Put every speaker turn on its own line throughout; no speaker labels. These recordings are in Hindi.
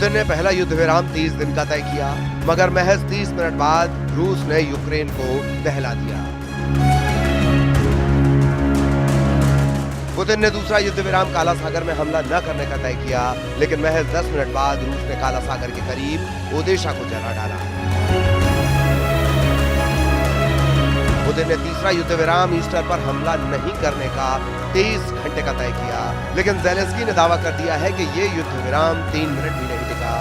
पुतिन ने पहला युद्ध विराम 30 दिन का तय किया, मगर महज 30 मिनट बाद रूस ने यूक्रेन को दहला दिया। पुतिन ने दूसरा युद्ध विराम काला सागर में हमला न करने का तय किया, लेकिन महज 10 मिनट बाद रूस ने काला सागर के करीब ओदेशा को जला डाला। पुतिन ने तीसरा युद्ध विराम ईस्टर पर हमला नहीं करने का 23 घंटे का तय किया, लेकिन ज़ेलेंस्की ने दावा कर दिया है कि ये युद्ध विराम 3 मिनट भी नहीं टिका।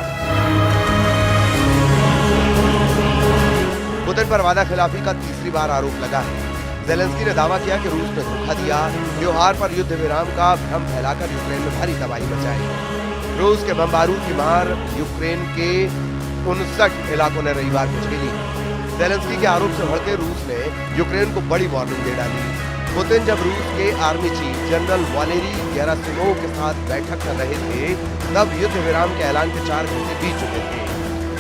पुतिन पर वादा खिलाफी का तीसरी बार आरोप लगा है। ज़ेलेंस्की ने दावा किया कि रूस ने धोखा दिया, त्योहार पर युद्ध विराम का भ्रम फैलाकर यूक्रेन में भारी तबाही मचाई। रूस के बम बारूद की मार यूक्रेन के 59 इलाकों ने रविवार को झेली। ज़ेलेंस्की के आरोप से भड़के रूस ने यूक्रेन को बड़ी वार्निंग दे डाली। पुतिन जब रूस के army chief general Valery Gerasimov के साथ बैठक कर रहे थे, तब युद्ध विराम के ऐलान के 4 घंटे बीत चुके थे।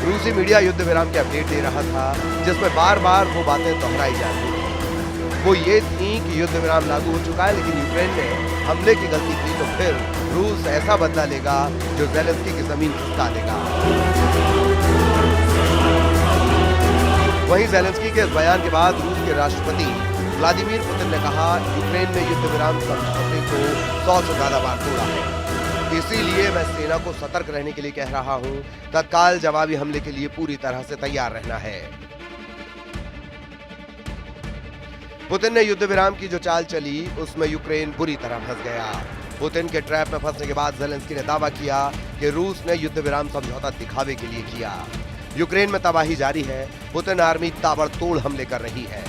रूसी मीडिया युद्ध विराम के अपडेट दे रहा था, जिसमें बार बार वो बातें दोहराई जा रही थी। वो ये थी कि युद्ध विराम लागू हो चुका है, लेकिन यूक्रेन ने हमले की गलती की तो फिर रूस ऐसा बदला लेगा जो ज़ेलेंस्की की जमीन खिसका देगा। वहीं ज़ेलेंस्की के इस बयान के बाद रूस के राष्ट्रपति व्लादिमीर पुतिन ने कहा, यूक्रेन ने युद्ध विराम समझौते को 100 से ज्यादा बार तोड़ा है, इसीलिए मैं सेना को सतर्क रहने के लिए कह रहा हूं, तत्काल जवाबी हमले के लिए पूरी तरह से तैयार रहना है। पुतिन ने युद्ध विराम की जो चाल चली, उसमें यूक्रेन बुरी तरह फंस गया। पुतिन के ट्रैप में फंसने के बाद ज़ेलेंस्की ने दावा किया कि रूस ने युद्ध विराम समझौता दिखावे के लिए किया। यूक्रेन में तबाही जारी है, पुतिन आर्मी ताबड़तोड़ हमले कर रही है।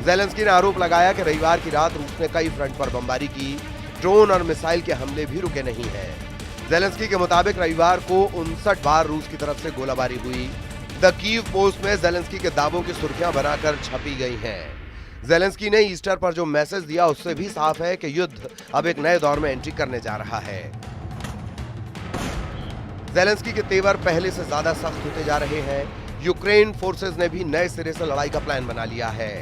ज़ेलेंस्की ने आरोप लगाया कि रविवार की रात रूस ने कई फ्रंट पर बमबारी की, ड्रोन और मिसाइल के हमले भी रुके नहीं हैं। ज़ेलेंस्की के मुताबिक रविवार को 59 बार रूस की तरफ से गोलाबारी हुई। द कीव पोस्ट में ज़ेलेंस्की के दावों की सुर्खियां बनाकर छपी गई हैं। ज़ेलेंस्की ने ईस्टर पर जो मैसेज दिया, उससे भी साफ है कि युद्ध अब एक नए दौर में एंट्री करने जा रहा है। ज़ेलेंस्की के तेवर पहले से ज्यादा सख्त होते जा रहे हैं। यूक्रेन फोर्सेस ने भी नए सिरे से लड़ाई का प्लान बना लिया है।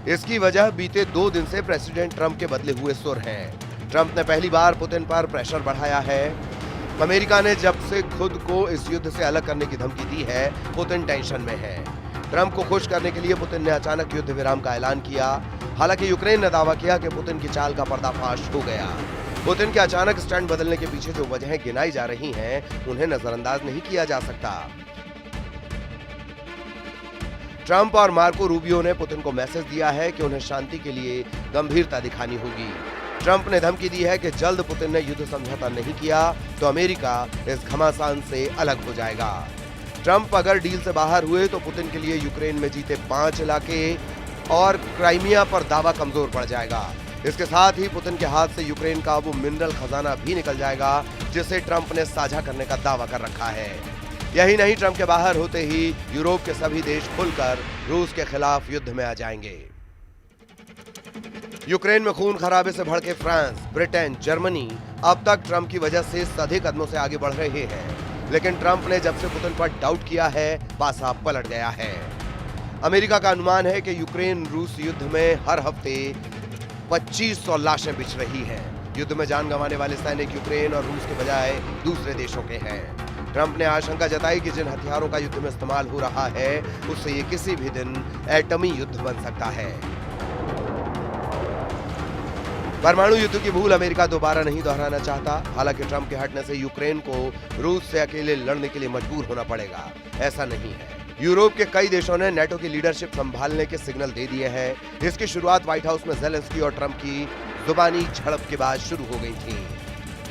इसकी वजह बीते 2 दिन से प्रेसिडेंट ट्रंप के बदले हुए सुर हैं। ट्रंप ने पहली बार पुतिन पर प्रेशर बढ़ाया है। अमेरिका ने जब से खुद को इस युद्ध से अलग करने की धमकी दी है, पुतिन टेंशन में है। ट्रंप को खुश करने के लिए पुतिन ने अचानक युद्ध विराम का ऐलान किया। हालांकि यूक्रेन ने दावा किया कि पुतिन की चाल का पर्दाफाश हो गया। पुतिन के अचानक स्टैंड बदलने के पीछे जो वजहें गिनाई जा रही हैं, उन्हें नजरअंदाज नहीं किया जा सकता। ट्रंप और मार्को रूबियो ने पुतिन को मैसेज दिया है कि उन्हें शांति के लिए गंभीरता दिखानी होगी। ट्रंप ने धमकी दी है कि जल्द पुतिन ने युद्ध समझौता नहीं किया तो अमेरिका इस घमासान से अलग हो जाएगा। ट्रंप अगर डील से बाहर हुए तो पुतिन के लिए यूक्रेन में जीते 5 इलाके और क्राइमिया पर दावा कमजोर पड़ जाएगा। इसके साथ ही पुतिन के हाथ से यूक्रेन का वो मिनरल खजाना भी निकल जाएगा, जिसे ट्रंप ने साझा करने का दावा कर रखा है। यही नहीं, ट्रंप के बाहर होते ही यूरोप के सभी देश खुलकर रूस के खिलाफ युद्ध में आ जाएंगे। यूक्रेन में खून खराबे से भड़के फ्रांस, ब्रिटेन, जर्मनी अब तक ट्रंप की वजह से सधे कदमों से आगे बढ़ रहे हैं, लेकिन ट्रंप ने जब से पुतिन पर डाउट किया है, पासा पलट गया है। अमेरिका का अनुमान है कि यूक्रेन रूस युद्ध में हर हफ्ते 2500 लाशें बिछ रही हैं। युद्ध में जान गंवाने वाले सैनिक यूक्रेन और रूस के बजाय दूसरे देशों के हैं। ट्रंप ने आशंका जताई कि जिन हथियारों का युद्ध में इस्तेमाल हो रहा है, उससे ये किसी भी दिन एटमी युद्ध बन सकता है। परमाणु युद्ध की भूल अमेरिका दोबारा नहीं दोहराना चाहता। हालांकि ट्रंप के हटने से यूक्रेन को रूस से अकेले लड़ने के लिए मजबूर होना पड़ेगा, ऐसा नहीं है। यूरोप के कई देशों ने नेटो की लीडरशिप संभालने के सिग्नल दे दिए हैं। इसकी शुरुआत व्हाइट हाउस में ज़ेलेंस्की और ट्रंप की जुबानी झड़प के बाद शुरू हो गई थी।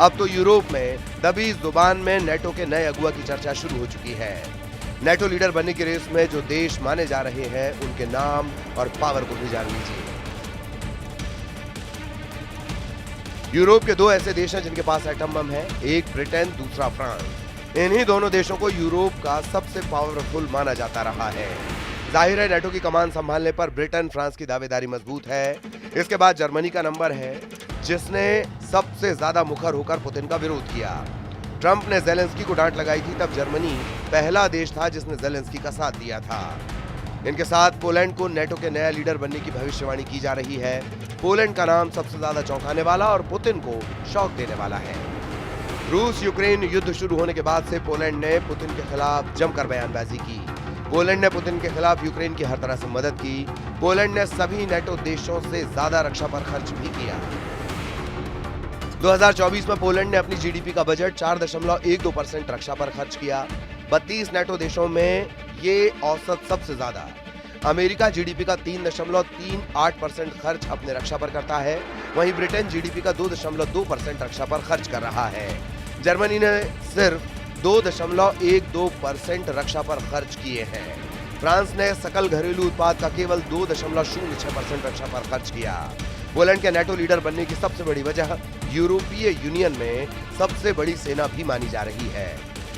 अब तो यूरोप में दबी जुबान में नेटो के नए अगुआ की चर्चा शुरू हो चुकी है। नेटो लीडर बनने की रेस में जो देश माने जा रहे हैं, उनके नाम और पावर को भी जान लीजिए। यूरोप के 2 ऐसे देश हैं जिनके पास एटम बम है, एक ब्रिटेन, दूसरा फ्रांस। इन्हीं दोनों देशों को यूरोप का सबसे पावरफुल माना जाता रहा है। जाहिर है नेटो की कमान संभालने पर ब्रिटेन, फ्रांस की दावेदारी मजबूत है। इसके बाद जर्मनी का नंबर है, जिसने सबसे ज्यादा मुखर होकर पुतिन का विरोध किया। ट्रंप ने ज़ेलेंस्की को डांट लगाई थी, तब जर्मनी पहला देश था जिसने ज़ेलेंस्की का साथ दिया था। इनके साथ पोलैंड को नेटो के नया लीडर बनने की भविष्यवाणी की जा रही है। पोलैंड का नाम सबसे ज्यादा चौंकाने वाला और पुतिन को शौक देने वाला है। रूस यूक्रेन युद्ध शुरू होने के बाद से पोलैंड ने पुतिन के खिलाफ जमकर बयानबाजी की। पोलैंड ने पुतिन के खिलाफ यूक्रेन की हर तरह से मदद की। पोलैंड ने सभी नेटो देशों से ज्यादा रक्षा पर खर्च भी किया। 2024 में पोलैंड ने अपनी जीडीपी का बजट 4.12% रक्षा पर खर्च किया। 32 नेटो देशों में ये औसत सबसे ज्यादा। अमेरिका जीडीपी का 3.38% खर्च अपने रक्षा पर करता है। वहीं ब्रिटेन जीडीपी का 2.2% रक्षा पर खर्च कर रहा है। जर्मनी ने सिर्फ 2.12% रक्षा पर खर्च किए हैं। फ्रांस ने सकल घरेलू उत्पाद का केवल 2.06% रक्षा पर खर्च किया। पोलैंड के नेटो लीडर बनने की सबसे बड़ी वजह यूरोपीय यूनियन में सबसे बड़ी सेना भी मानी जा रही है।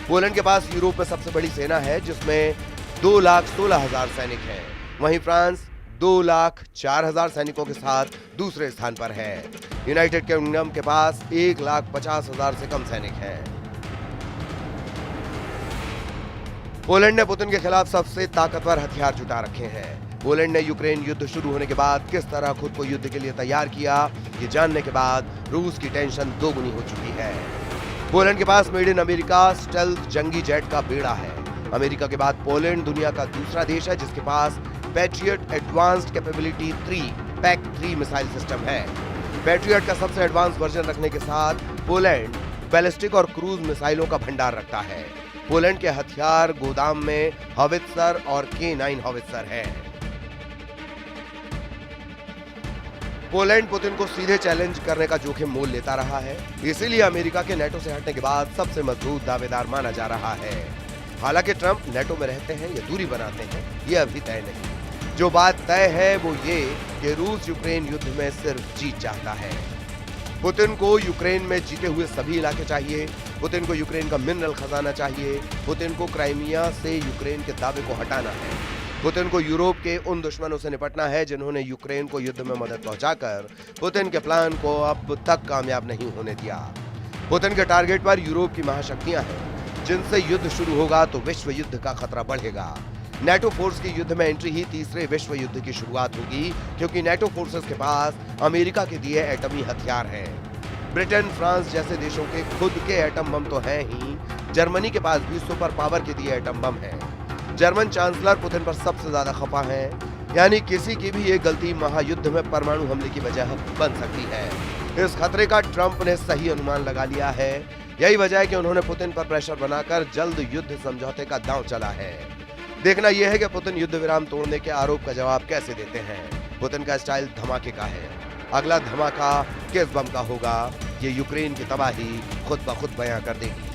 पोलैंड के पास यूरोप में सबसे बड़ी सेना है, जिसमें 2,16,000 सैनिक हैं। वहीं फ्रांस 2,04,000 सैनिकों के साथ दूसरे स्थान पर है। यूनाइटेड किंगडम के पास 1,50,000 से कम सैनिक हैं। पोलैंड ने पुतिन के खिलाफ सबसे ताकतवर हथियार जुटा रखे हैं। पोलैंड ने यूक्रेन युद्ध शुरू होने के बाद किस तरह खुद को युद्ध के लिए तैयार किया, ये जानने के बाद रूस की टेंशन दोगुनी हो चुकी है। पोलैंड के पास मेड इन अमेरिका स्टेल्थ जंगी जेट का बेड़ा है। अमेरिका के बाद पोलैंड दुनिया का दूसरा देश है जिसके पास Patriot advanced capability 3 PAC 3 missile system है। पैट्रियट का सबसे एडवांस वर्जन रखने के साथ पोलैंड बैलिस्टिक और क्रूज मिसाइलों का भंडार रखता है। पोलैंड के हथियार गोदाम में हॉवित्जर और K9 हॉवित्जर है। पोलैंड पुतिन को सीधे चैलेंज करने का जोखिम मोल लेता रहा है, इसीलिए अमेरिका के नेटो से हटने के बाद सबसे मजबूत दावेदार माना जा रहा है। हालांकि ट्रंप नेटो में रहते हैं या दूरी बनाते हैं, ये अभी तय नहीं। जो बात तय है वो ये कि रूस यूक्रेन युद्ध में सिर्फ जीत चाहता है। पुतिन को यूक्रेन में जीते हुए सभी इलाके चाहिए। पुतिन को यूक्रेन का मिनरल खजाना चाहिए। पुतिन को क्राइमिया से यूक्रेन के दावे को हटाना है। पुतिन को यूरोप के उन दुश्मनों से निपटना है जिन्होंने यूक्रेन को युद्ध में मदद पहुंचाकर पुतिन के प्लान को अब तक कामयाब नहीं होने दिया। पुतिन के टारगेट पर यूरोप की महाशक्तियां हैं, जिनसे युद्ध शुरू होगा तो विश्व युद्ध का खतरा बढ़ेगा। नेटो फोर्स की युद्ध में एंट्री ही तीसरे विश्व युद्ध की शुरुआत होगी, क्योंकि नेटो फोर्सेस के पास अमेरिका के दिए एटमी हथियार हैं। ब्रिटेन, फ्रांस जैसे देशों के खुद के एटम बम तो हैं ही, जर्मनी के पास भी सुपर पावर के दिए एटम बम हैं। जर्मन चांसलर पुतिन पर सबसे ज्यादा खफा हैं, यानी किसी की भी एक गलती महायुद्ध में परमाणु हमले की वजह बन सकती है। इस खतरे का ट्रंप ने सही अनुमान लगा लिया है। यही वजह है कि उन्होंने पुतिन पर प्रेशर बनाकर जल्द युद्ध समझौते का दांव चला है। देखना यह है कि पुतिन युद्ध विराम तोड़ने के आरोप का जवाब कैसे देते हैं। पुतिन का स्टाइल धमाके का है। अगला धमाका किस बम का होगा, ये यूक्रेन की तबाही खुद ब खुद बयां कर देगी।